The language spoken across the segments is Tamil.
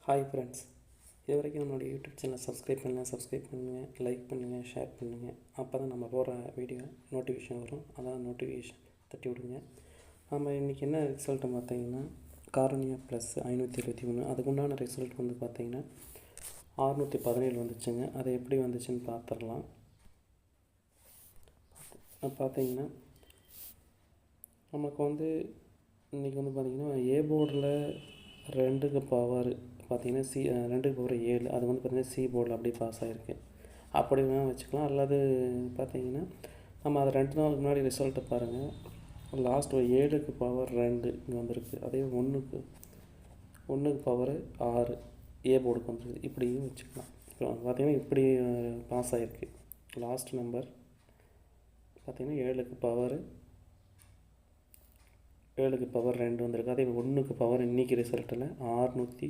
ஹாய் ஃப்ரெண்ட்ஸ், இது வரைக்கும் நம்மளோட யூடியூப் சேனல் சப்ஸ்கிரைப் பண்ணுங்கள், லைக் பண்ணுங்கள், ஷேர் பண்ணுங்கள். அப்போ தான் நம்ம போகிற வீடியோ நோட்டிஃபிகேஷன் வரும். அதான் நோட்டிஃபிகேஷன் தட்டி விடுங்க. நம்ம இன்றைக்கி என்ன ரிசல்ட்டு பார்த்தீங்கன்னா, காருண்யா ப்ளஸ் 523. அதுக்குண்டான ரிசல்ட் வந்து பார்த்திங்கன்னா 617 வந்துச்சுங்க. அது எப்படி வந்துச்சுன்னு பார்த்துடலாம். பார்த்தீங்கன்னா நமக்கு வந்து இன்றைக்கி வந்து பார்த்திங்கன்னா ஏ போர்டில் 2க்கு பவர் பார்த்திங்கன்னா 2க்கு பவர் 7. அது வந்து பார்த்திங்கன்னா சி போர்டில் அப்படியே பாஸ் ஆகிருக்கு. அப்படி வேணால் வச்சுக்கலாம். அல்லது பார்த்திங்கன்னா நம்ம அதை 2 நாளுக்கு முன்னாடி ரிசல்ட்டை பாருங்கள். லாஸ்ட் 7க்கு பவர் 2 இங்கே வந்திருக்கு. அதே 1க்கு பவர் 6 ஏ போர்டுக்கு வந்துருக்கு. இப்படியும் வச்சுக்கலாம். இப்போ பார்த்திங்கன்னா இப்படி பாஸ் ஆகிருக்கு. லாஸ்ட் நம்பர் பார்த்திங்கன்னா 7க்கு பவர் 2 வந்திருக்கு. அதே 1க்கு பவர் இன்றைக்கி ரிசல்ட்டில் 617.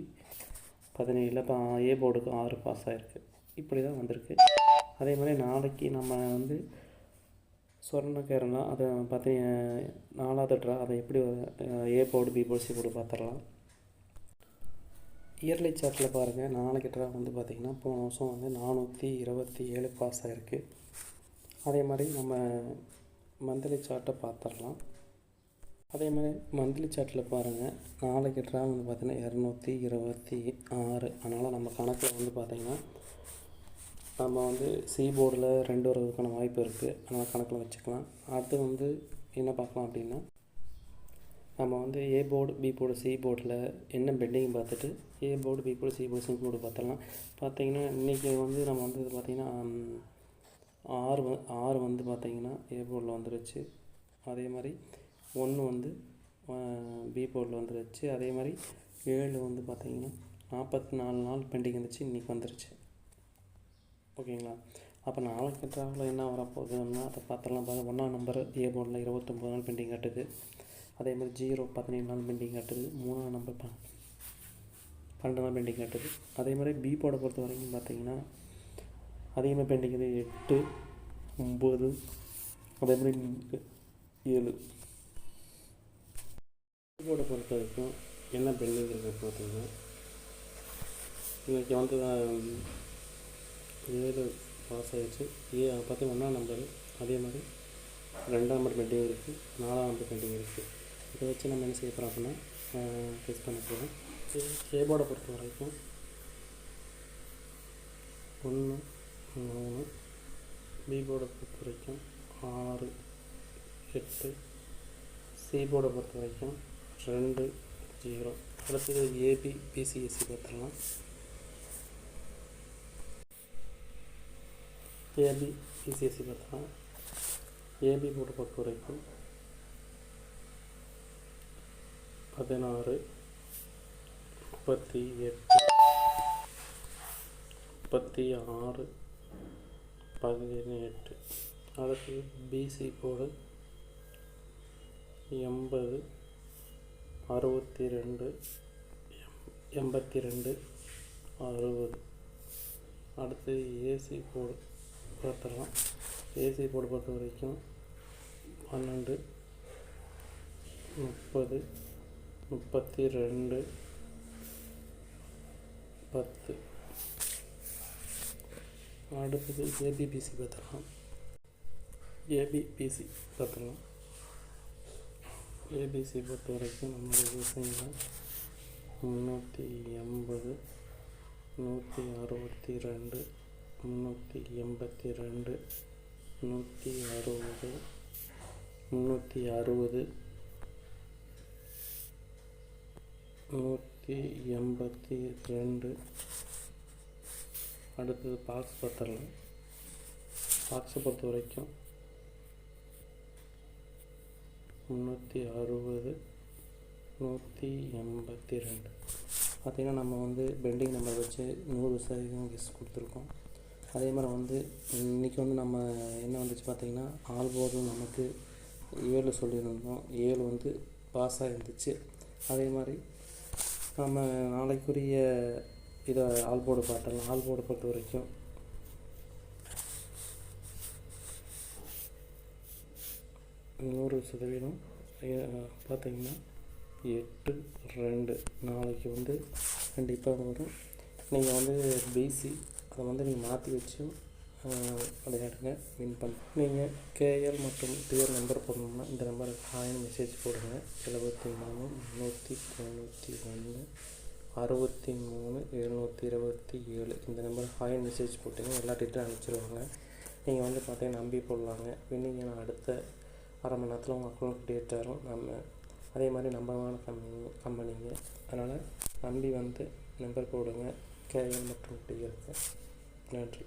இப்போ ஏ போர்டுக்கு 6 பாஸ் ஆகிருக்கு. இப்படி தான் வந்திருக்கு. அதே மாதிரி நாளைக்கு நம்ம வந்து சொர்ணகேரளா அதை பார்த்தீங்கன்னா 4வது ட்ரா, அதை எப்படி A board B board C board பார்த்துடலாம். இயர்லி சார்ட்டில் பாருங்கள். நாளைக்கு ட்ரா வந்து பார்த்திங்கன்னா போன வருஷம் வந்து 427 பாஸ் ஆகிருக்கு. அதே மாதிரி நம்ம மந்த்லி சார்ட்டை பார்த்துடலாம். அதே மாதிரி மந்த்லி சார்ட்டில் பாருங்கள். நாளைக்கு ட்ரா வந்து பார்த்திங்கன்னா 226. அதனால் நம்ம கணக்கில் வந்து பார்த்திங்கன்னா நம்ம வந்து சி போர்டில் 2 வரதுக்கான வாய்ப்பு இருக்குது. அதனால் கணக்கில் வச்சுக்கலாம். அடுத்து வந்து என்ன பார்க்கலாம் அப்படின்னா, நம்ம வந்து A board B board C போர்டில் என்ன பெண்டிங் பார்த்துட்டு A board B board C board C board பார்த்துடலாம். பார்த்திங்கன்னா இன்றைக்கி வந்து நம்ம வந்து பார்த்திங்கன்னா 6 வந்து பார்த்திங்கன்னா ஏ போர்டில் வந்துருச்சு. அதே மாதிரி 1 வந்து பி போர்டில் வந்துருச்சு. அதே மாதிரி 7 வந்து பார்த்திங்கன்னா 44 நாள் பெண்டிங் இருந்துச்சு. இன்றைக்கி வந்துருச்சு. ஓகேங்களா? அப்போ நாளைக்கு ட்ராவில் என்ன வரப்போகுதுன்னா அதை பார்த்துடலாம். 1ஆம் நம்பர் ஏ போர்டில் 29 நாள் பெண்டிங் காட்டுது. அதே மாதிரி 0 17 நாள் பெண்டிங் காட்டுது. 3ஆம் நம்பர் 12 நாள் பெண்டிங் காட்டுது. அதே மாதிரி பி போர்டை பொறுத்த வரைக்கும் பார்த்திங்கன்னா அதிகமாக பெண்டிங் இது 8 9. அதே மாதிரி 7. போர்டை பொறுத்த வரைக்கும் என்ன பெண்டிங் இருக்குது பார்த்தீங்கன்னா, இன்றைக்கி வந்து 7 பாஸ் ஆகிடுச்சு. பார்த்தீங்கன்னா 1ஆம் நம்பர், அதே மாதிரி 2ஆம் நம்பர் பெண்டிங் இருக்குது, 4ஆம் நம்பர் பெண்டிங் இருக்குது. இதை வச்சு நம்ம என்ன செய்ய போகிறோம் அப்படின்னா டெஸ்ட் பண்ண போகிறோம். ஏ போர்டை பொறுத்த வரைக்கும் 1 3, பி போர்டை பொறுத்த வரைக்கும் 6 8, சி போர்டை பொறுத்த வரைக்கும் 2 0. அடுத்தது ஏபி பிசிஎஸ்சி பார்த்துடலாம். ஏபி பிசிஎஸ்சி பார்த்துக்கலாம். ஏபி போர்டை பொறுத்த வரைக்கும் 16 38 36 18. அடுத்து பிசி போர்டு 80 62 82 60. அடுத்து ஏசி போர்டு பார்த்துடலாம். ஏசி போர்டு பொறுத்த வரைக்கும் 12 30 32 10. அடுத்தது ஏபிபிசி பார்த்துடலாம். ஏபிபிசி பார்த்துடலாம். ஏபிசி பொறுத்த வரைக்கும் நம்மளுடைய விஷயங்கள் 380 162 382 160 360 182. அடுத்தது பாக்ஸ் பார்த்துடலாம். பாக்ஸை பொறுத்த வரைக்கும் 360 182. பார்த்திங்கன்னா நம்ம வந்து பெண்டிங் நம்பர் வச்சு 100% கெஸ் கொடுத்துருக்கோம். அதே மாதிரி வந்து இன்றைக்கி வந்து நம்ம என்ன வந்துச்சு பார்த்திங்கன்னா ஆல் போர்டில் நமக்கு 7 சொல்லியிருந்தோம். 7 வந்து பாஸ் ஆகிருந்துச்சு. அதே மாதிரி நம்ம நாளைக்குரிய இதை ஆல் போர்டு பார்த்துடலாம். ஆல் போர்டு பொறுத்த வரைக்கும் 100% பார்த்திங்கன்னா 8 2. நாளைக்கு வந்து கண்டிப்பாக வரும். நீங்கள் வந்து பிசி அதை வந்து நீங்கள் மாற்றி வச்சும் விளையாடுங்க, வின் நீங்கள் கேஎல் மற்றும் டிஆர் நம்பர் போடணும்னா இந்த நம்பருக்கு ஹாய்னு மெசேஜ் போடுங்க. 73 391 63 727 இந்த நம்பருக்கு ஹாய்னு மெசேஜ் போட்டிங்கன்னா எல்லா டீட்டெயிலும் அனுப்பிச்சிடுவாங்க. நீங்கள் வந்து பார்த்தீங்கன்னா நம்பி போடலாங்க. வின்னிங்கன்னா அடுத்த அரை மணி நேரத்தில் உங்கள் அக்கௌண்ட் டேட் ஆகும். அதே மாதிரி நம்பகமான கம்பெனிங்க, அதனால் நம்பி வந்து நம்பர் போடுங்க கேஎல் மற்றும் டிஆருக்கு. நன்றி.